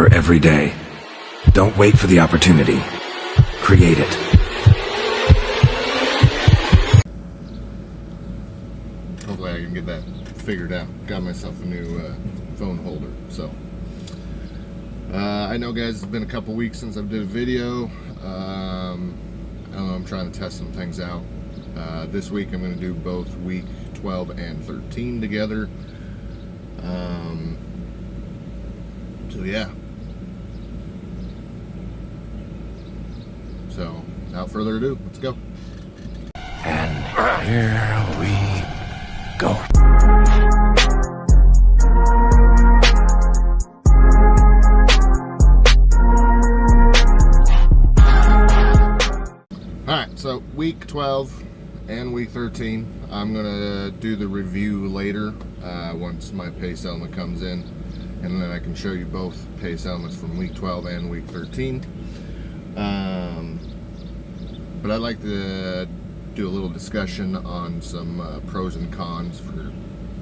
remember every day. Don't wait for the opportunity. Create it. Hopefully I can get that figured out. Got myself a new phone holder. So I know, guys, it's been a couple weeks since I've did a video. I don't know, I'm trying to test some things out. This week I'm going to do both week 12 and 13 together. So yeah. So without further ado, let's go. And here we go. Alright, so week 12 and week 13, I'm going to do the review later once my pay settlement comes in, and then I can show you both pay settlements from week 12 and week 13. But I'd like to do a little discussion on some pros and cons for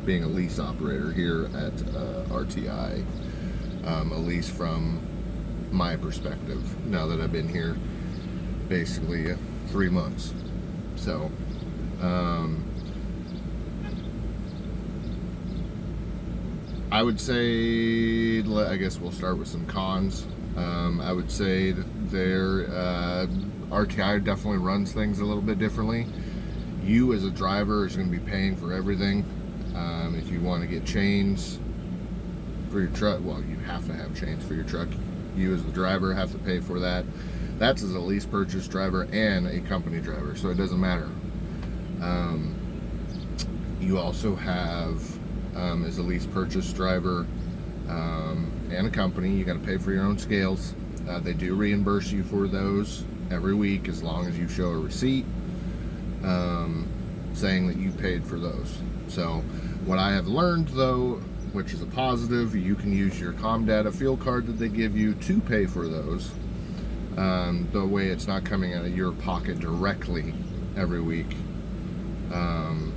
being a lease operator here at RTI, at least from my perspective, now that I've been here basically 3 months. So I would say, I guess we'll start with some cons. I would say that RTI definitely runs things a little bit differently. You as a driver is going to be paying for everything. If you want to get chains for your truck, well, you have to have chains for your truck. You as the driver have to pay for that. That's as a lease purchase driver and a company driver, so it doesn't matter. You also have, as a lease purchase driver and a company, you got to pay for your own scales. They do reimburse you for those every week as long as you show a receipt saying that you paid for those. So what I have learned, though, which is a positive, you can use your ComData fuel card that they give you to pay for those. The way it's not coming out of your pocket directly every week, and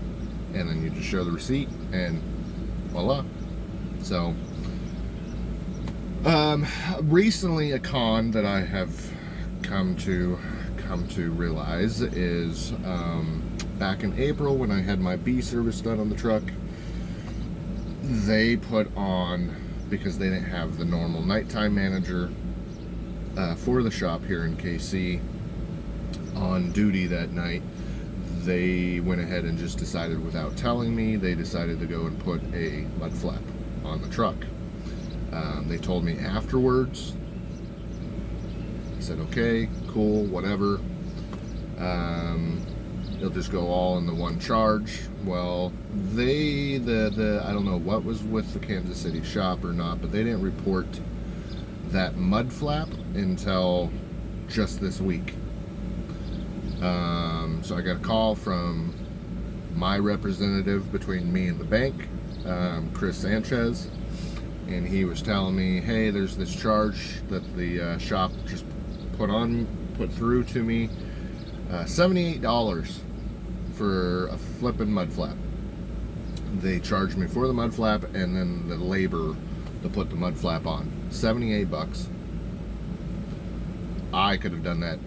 then you just show the receipt and voila. So recently a con that I have come to realize is back in April when I had my B service done on the truck, they put on, because they didn't have the normal nighttime manager for the shop here in KC on duty that night, they went ahead and just decided, without telling me, they decided to go and put a mud flap on the truck. They told me afterwards. I said, okay, cool, whatever. They'll just go all in the one charge. Well, I don't know what was with the Kansas City shop or not, but they didn't report that mud flap until just this week. So I got a call from my representative between me and the bank, Chris Sanchez, and he was telling me, hey, there's this charge that the shop just put through to me, $78 for a flippin' mud flap. They charged me for the mud flap and then the labor to put the mud flap on. $78. I could have done that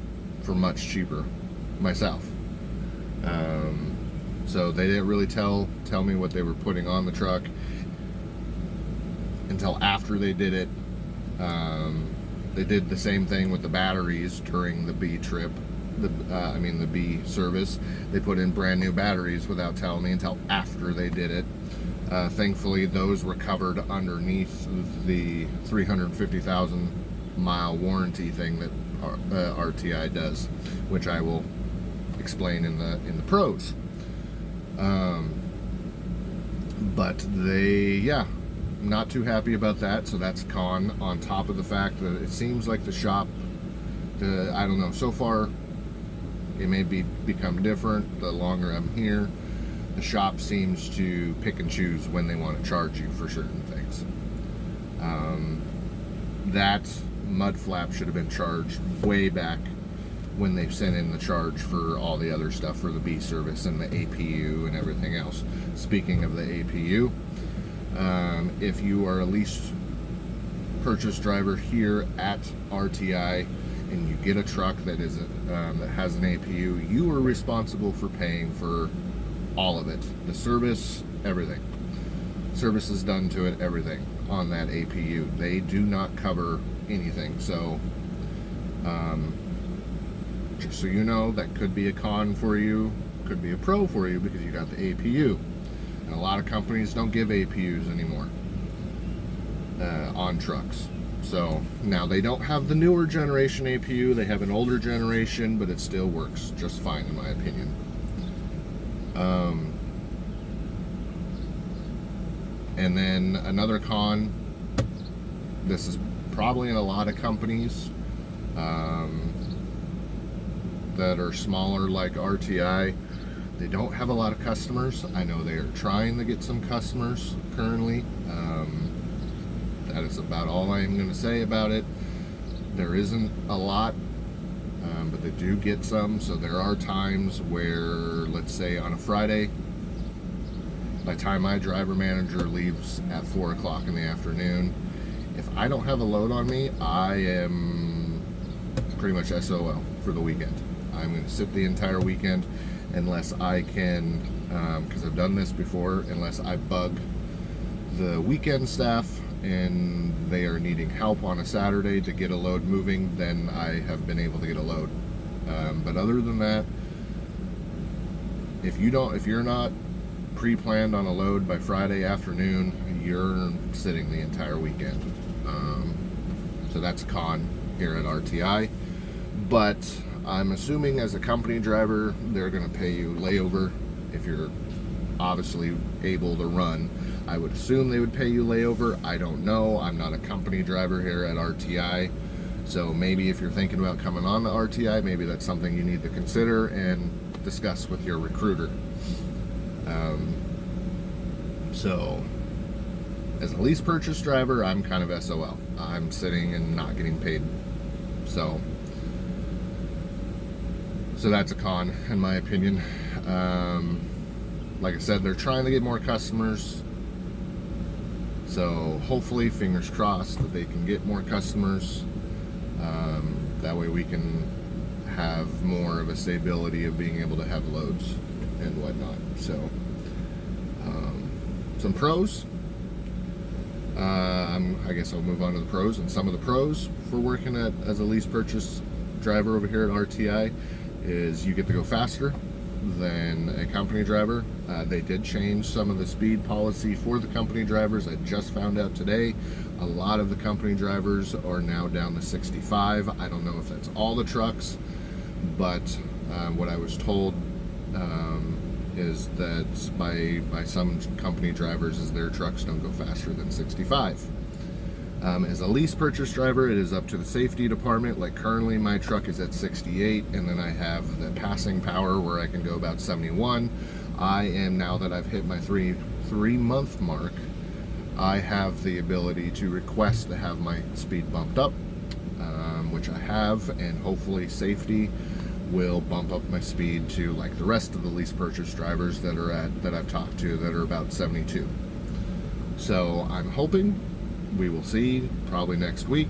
for much cheaper myself. So they didn't really tell me what they were putting on the truck until after they did it. They did the same thing with the batteries during the B trip, the B service. They put in brand new batteries without telling me until after they did it. Thankfully, those were covered underneath the 350,000 mile warranty thing that RTI does, which I will explain in the pros. But not too happy about that. So that's a con, on top of the fact that it seems like the shop, I don't know, so far it may become different the longer I'm here. The shop seems to pick and choose when they want to charge you for certain things. That mud flap should have been charged way back when they sent in the charge for all the other stuff for the B service and the APU and everything else. Speaking of the APU, if you are a lease purchase driver here at RTI and you get a truck that is that has an APU, you are responsible for paying for all of it. The service, everything. Service is done to it, everything on that APU. They do not cover anything. So just so you know, that could be a con for you, could be a pro for you, because you got the APU. And a lot of companies don't give APUs anymore on trucks. So now they don't have the newer generation APU, they have an older generation, but it still works just fine in my opinion. And then another con, this is probably in a lot of companies that are smaller like RTI, they don't have a lot of customers. I know they are trying to get some customers currently. That is about all I am going to say about it. There isn't a lot, but they do get some. So there are times where, let's say on a Friday, by the time my driver manager leaves at 4 o'clock in the afternoon, if I don't have a load on me, I am pretty much SOL for the weekend. I'm going to sit the entire weekend unless I can, because I've done this before, unless I bug the weekend staff and they are needing help on a Saturday to get a load moving, then I have been able to get a load. But other than that, if you're not pre-planned on a load by Friday afternoon, you're sitting the entire weekend. So that's a con here at RTI. But I'm assuming as a company driver, they're going to pay you layover if you're obviously able to run. I would assume they would pay you layover. I don't know. I'm not a company driver here at RTI. So maybe if you're thinking about coming on to RTI, maybe that's something you need to consider and discuss with your recruiter. So as a lease purchase driver, I'm kind of SOL. I'm sitting and not getting paid. So that's a con in my opinion. Like I said, they're trying to get more customers. So hopefully, fingers crossed, that they can get more customers. That way we can have more of a stability of being able to have loads and whatnot. So some pros. I guess I'll move on to the pros. And some of the pros for working as a lease purchase driver over here at RTI is you get to go faster than a company driver. They did change some of the speed policy for the company drivers. I just found out today a lot of the company drivers are now down to 65. I don't know if that's all the trucks, but what I was told is that by some company drivers is their trucks don't go faster than 65. As a lease purchase driver, it is up to the safety department. Like currently my truck is at 68, and then I have the passing power where I can go about 71. I am, now that I've hit my three-month mark, I have the ability to request to have my speed bumped up, which I have, and hopefully safety will bump up my speed to like the rest of the lease purchase drivers that I've talked to that are about 72. So I'm hoping we will see probably next week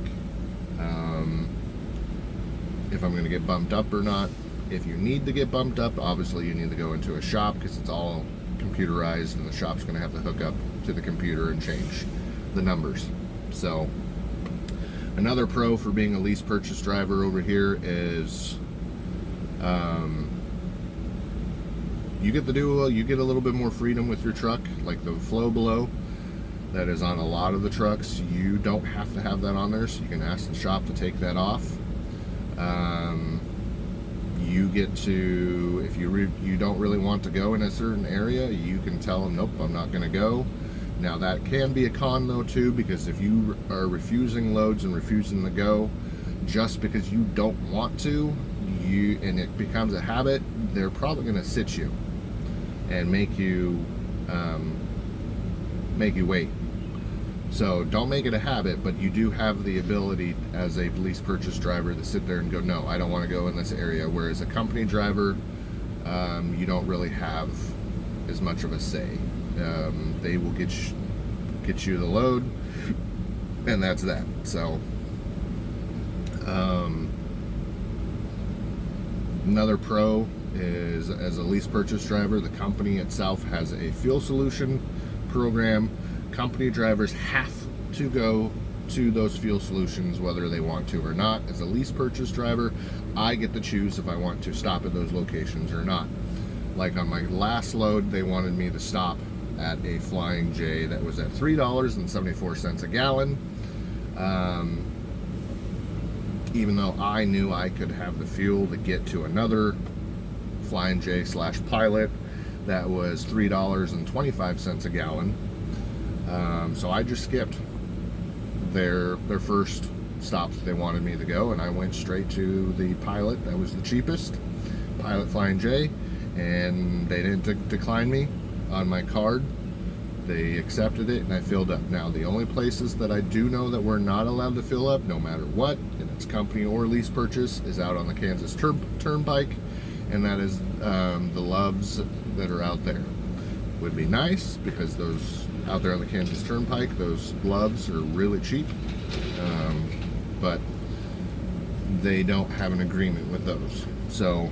if I'm going to get bumped up or not. If you need to get bumped up, obviously you need to go into a shop because it's all computerized and the shop's going to have to hook up to the computer and change the numbers. So another pro for being a lease purchase driver over here is you get a little bit more freedom with your truck, like the flow below. That is on a lot of the trucks. You don't have to have that on there, so you can ask the shop to take that off. You get to, if you don't really want to go in a certain area, you can tell them, nope, I'm not going to go. Now that can be a con though too, because if you are refusing loads and refusing to go just because you don't want to, and it becomes a habit, they're probably going to sit you and make you wait. So don't make it a habit, but you do have the ability as a lease purchase driver to sit there and go, no, I don't want to go in this area. Whereas a company driver, you don't really have as much of a say. They will get you the load, and that's that. So another pro is, as a lease purchase driver, the company itself has a fuel solution program. Company drivers have to go to those fuel solutions whether they want to or not. As a lease purchase driver, I get to choose if I want to stop at those locations or not. Like on my last load, they wanted me to stop at a Flying J that was at $3.74 a gallon. Even though I knew I could have the fuel to get to another Flying J / Pilot that was $3.25 a gallon. So I just skipped their first stop that they wanted me to go, and I went straight to the Pilot that was the cheapest, Pilot Flying J, and they didn't decline me on my card. They accepted it, and I filled up. Now, the only places that I do know that we're not allowed to fill up, no matter what, and it's company or lease purchase, is out on the Kansas Turnpike, and that is the Loves that are out there. Would be nice, because those out there on the Kansas Turnpike, those Loves are really cheap, but they don't have an agreement with those. So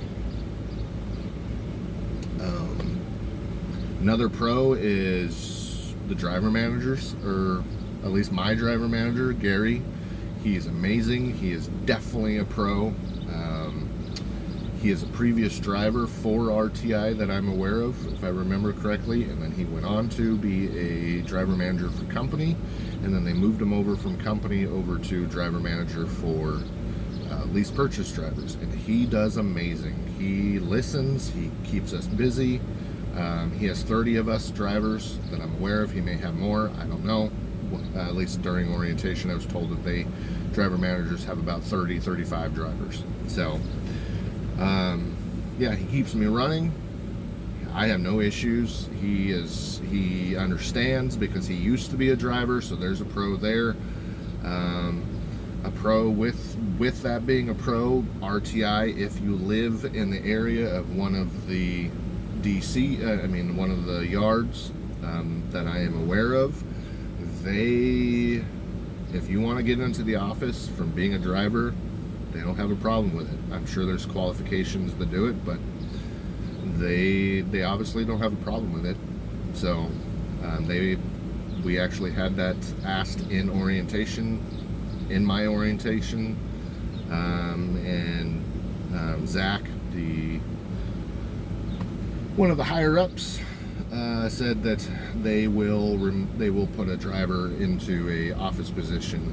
another pro is the driver managers, or at least my driver manager, Gary. He is amazing. He is definitely a pro. He is a previous driver for RTI that I'm aware of, if I remember correctly, and then he went on to be a driver manager for company, and then they moved him over from company over to driver manager for lease purchase drivers, and he does amazing. He listens, he keeps us busy. He has 30 of us drivers that I'm aware of. He may have more, I don't know. At least during orientation I was told that driver managers have about 35 drivers. So yeah, he keeps me running. I have no issues. He understands, because he used to be a driver, so there's a pro there. A pro with that being a pro, RTI, if you live in the area of one of the one of the yards that I am aware of, if you want to get into the office from being a driver, they don't have a problem with it. I'm sure there's qualifications to do it, but they obviously don't have a problem with it. So we actually had that asked in orientation, in my orientation, and Zach, one of the higher ups, said that they will put a driver into a office position.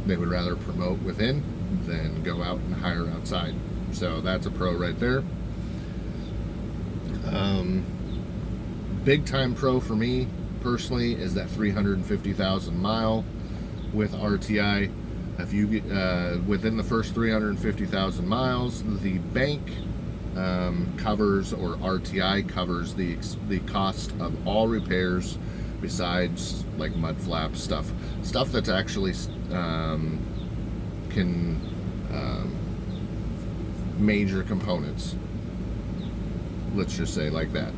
They would rather promote within than go out and hire outside. So that's a pro right there. Big time pro for me personally is that 350,000 mile with RTI. If you get within the first 350,000 miles, the bank covers, or RTI covers, the cost of all repairs besides like mud flaps, stuff that's actually major components, let's just say, like that,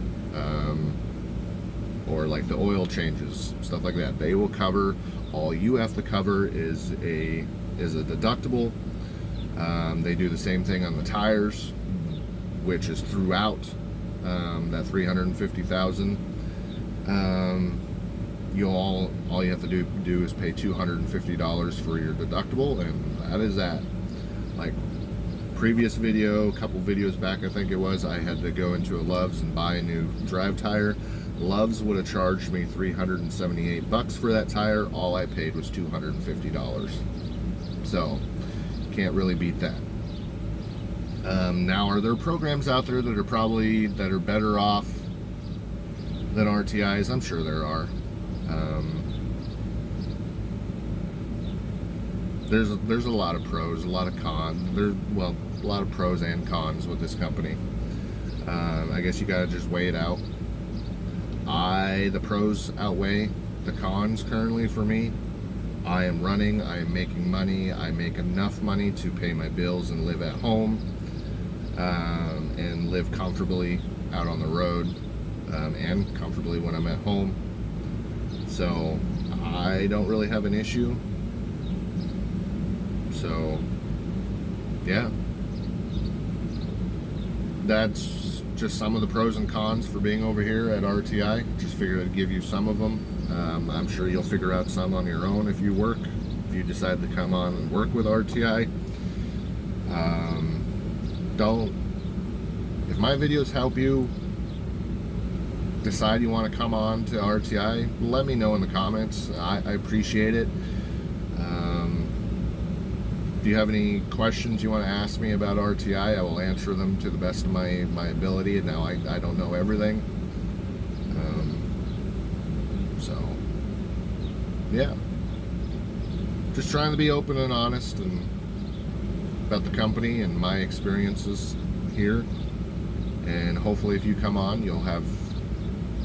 or like the oil changes, stuff like that. They will cover. All you have to cover is a deductible. They do the same thing on the tires, which is throughout that 350,000. All you have to do is pay $250 for your deductible, and that is that. Like previous video, a couple videos back I think it was, I had to go into a Love's and buy a new drive tire. Love's would have charged me $378 for that tire. All I paid was $250. So can't really beat that. Now, are there programs out there that are better off than RTIs? I'm sure there are. There's a lot of pros, a lot of cons. A lot of pros and cons with this company. I guess you gotta just weigh it out. The pros outweigh the cons currently for me. I am running, I am making money, I make enough money to pay my bills and live at home, and live comfortably out on the road, and comfortably when I'm at home. So I don't really have an issue. So, yeah. That's just some of the pros and cons for being over here at RTI. Just figured I'd give you some of them. I'm sure you'll figure out some on your own if you decide to come on and work with RTI. If my videos help you decide you want to come on to RTI, let me know in the comments. I appreciate it. If you have any questions you want to ask me about RTI, I will answer them to the best of my ability. Now, I don't know everything. So, yeah. Just trying to be open and honest and about the company and my experiences here. And hopefully if you come on, you'll have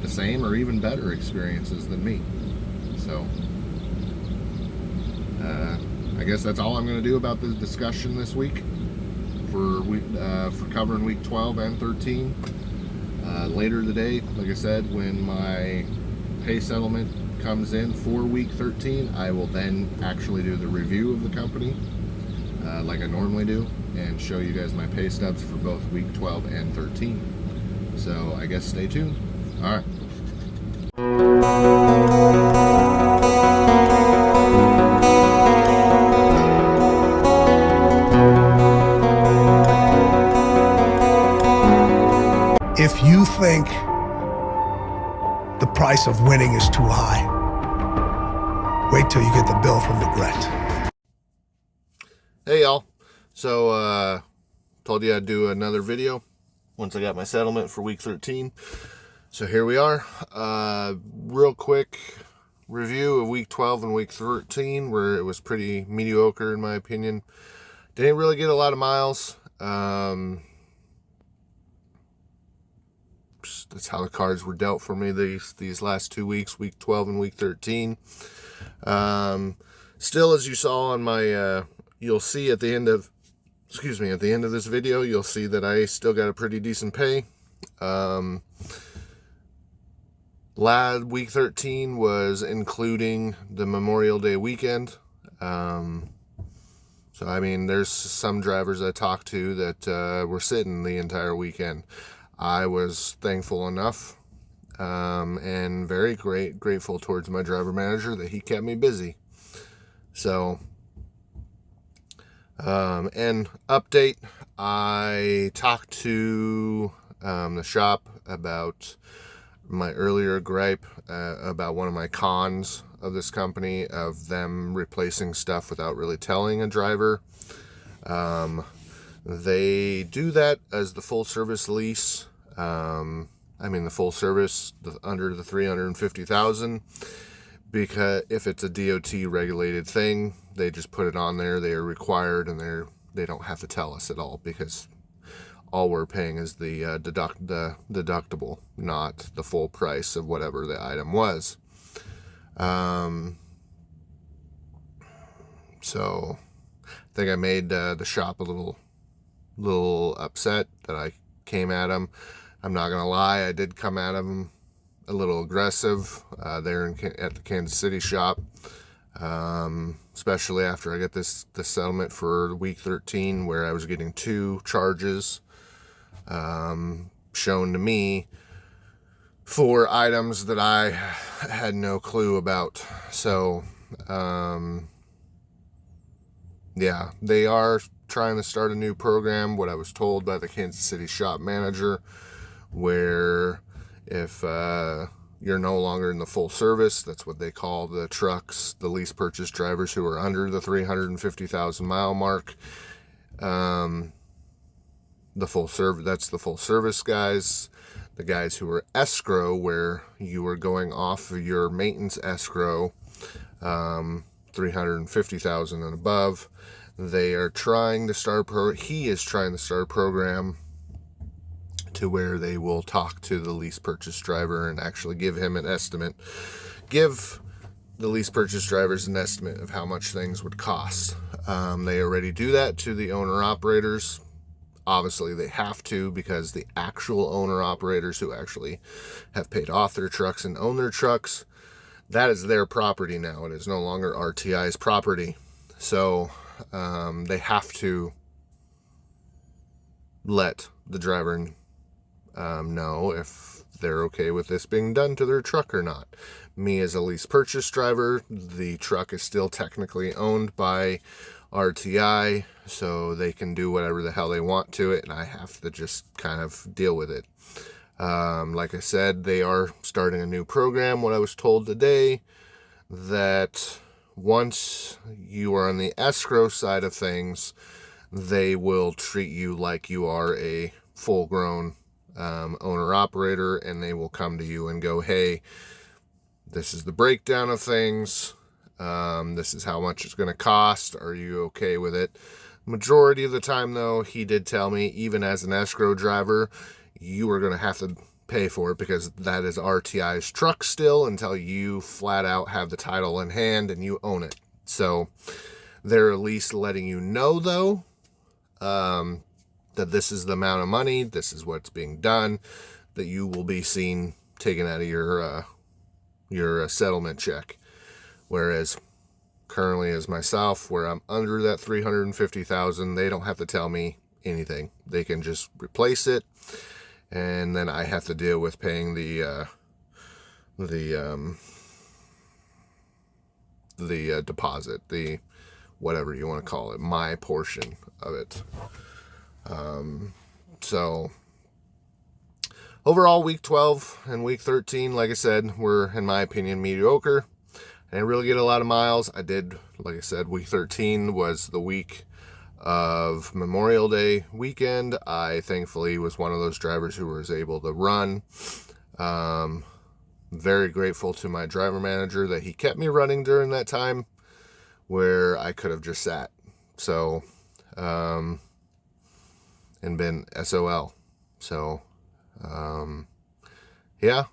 the same or even better experiences than me. So, I guess that's all I'm going to do about this discussion this week for covering week 12 and 13. Later today, like I said, when my pay settlement comes in for week 13, I will then actually do the review of the company like I normally do and show you guys my pay stubs for both week 12 and 13. So I guess stay tuned. All right. If you think the price of winning is too high, wait till you get the bill from the Gret. Hey y'all. So told you I'd do another video once I got my settlement for week 13. So here we are. Real quick review of week 12 and week 13, where it was pretty mediocre in my opinion. Didn't really get a lot of miles. That's how the cards were dealt for me these last 2 weeks, week 12 and week 13. Still, as you saw on my, you'll see at the end of this video, you'll see that I still got a pretty decent pay. Week 13 was including the Memorial Day weekend. So, I mean, there's some drivers I talked to that were sitting the entire weekend. I was thankful enough and very grateful towards my driver manager that he kept me busy. So, and update, I talked to the shop about my earlier gripe about one of my cons of this company, of them replacing stuff without really telling a driver. They do that as the full service lease. I mean the full service under the 350,000, because if it's a DOT regulated thing, they just put it on there. They are required, and they don't have to tell us at all, because all we're paying is the deductible, not the full price of whatever the item was. So I think I made the shop a little upset that I came at them. I'm not gonna lie, I did come at them a little aggressive there at the Kansas City shop, especially after I got this settlement for week 13, where I was getting 2 charges shown to me for items that I had no clue about. So yeah, they are trying to start a new program, what I was told by the Kansas City shop manager, where if you're no longer in the full service, that's what they call the trucks, the lease purchase drivers who are under the 350,000 mile mark. The full service, that's the full service guys. The guys who are escrow, where you are going off of your maintenance escrow, 350,000 and above. They are trying to start he is trying to start a program to where they will talk to the lease purchase driver and actually give him an estimate, give the lease purchase drivers an estimate of how much things would cost. They already do that to the owner operators. Obviously they have to, because the actual owner operators who actually have paid off their trucks and own their trucks, that is their property now. It is no longer RTI's property. So they have to let the driver know if they're okay with this being done to their truck or not. Me as a lease purchase driver, the truck is still technically owned by RTI, so they can do whatever the hell they want to it, and I have to just kind of deal with it. Like I said, they are starting a new program. What I was told today, that once you are on the escrow side of things, they will treat you like you are a full-grown owner-operator, and they will come to you and go, hey, this is the breakdown of things. This is how much it's going to cost. Are you okay with it? Majority of the time, though, he did tell me, even as an escrow driver, you are going to have to pay for it because that is RTI's truck still until you flat out have the title in hand and you own it. So they're at least letting you know, though, that this is the amount of money, this is what's being done, that you will be seen taken out of your settlement check. Whereas currently as myself, where I'm under that $350,000, they don't have to tell me anything. They can just replace it, and then I have to deal with paying the deposit, the whatever you want to call it, my portion of it. So overall, week 12 and week 13, like I said, were, in my opinion, mediocre. I didn't really get a lot of miles. I did, like I said, week 13 was the week of Memorial Day weekend. I thankfully was one of those drivers who was able to run. Very grateful to my driver manager that he kept me running during that time where I could have just sat. So, and been SOL. So, yeah.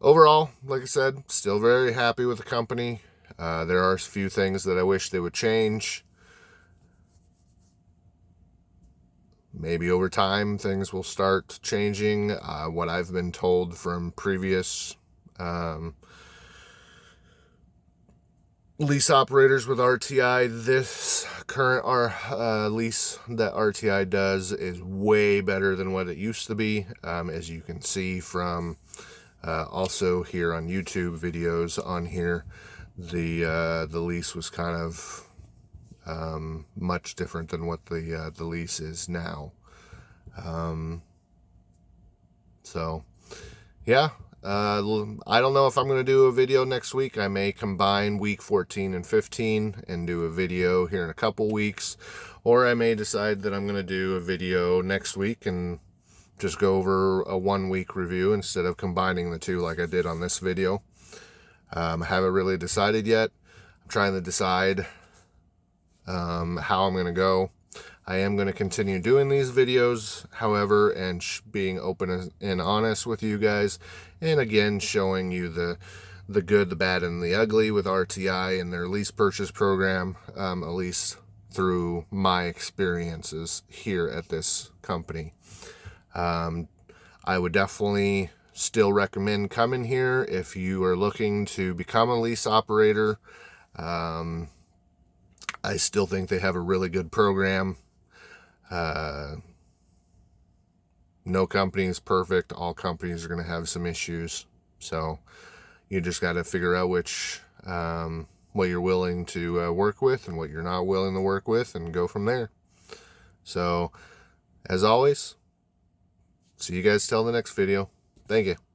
Overall, like I said, still very happy with the company. There are a few things that I wish they would change. Maybe over time, things will start changing. What I've been told from previous lease operators with RTI, this current lease that RTI does is way better than what it used to be. As you can see from also here on YouTube videos on here, the lease was kind of much different than what the lease is now. So yeah, I don't know if I'm going to do a video next week. I may combine week 14 and 15 and do a video here in a couple weeks, or I may decide that I'm going to do a video next week and just go over a 1 week review instead of combining the two like I did on this video. I haven't really decided yet. I'm trying to decide how I'm going to go. I am going to continue doing these videos, however, and being open and honest with you guys, and again showing you the good, the bad, and the ugly with RTI and their lease purchase program, at least through my experiences here at this company. I would definitely still recommend coming here if you are looking to become a lease operator. I still think they have a really good program. No company is perfect. All companies are going to have some issues. So you just got to figure out which, what you're willing to work with and what you're not willing to work with, and go from there. So as always, see you guys till the next video. Thank you.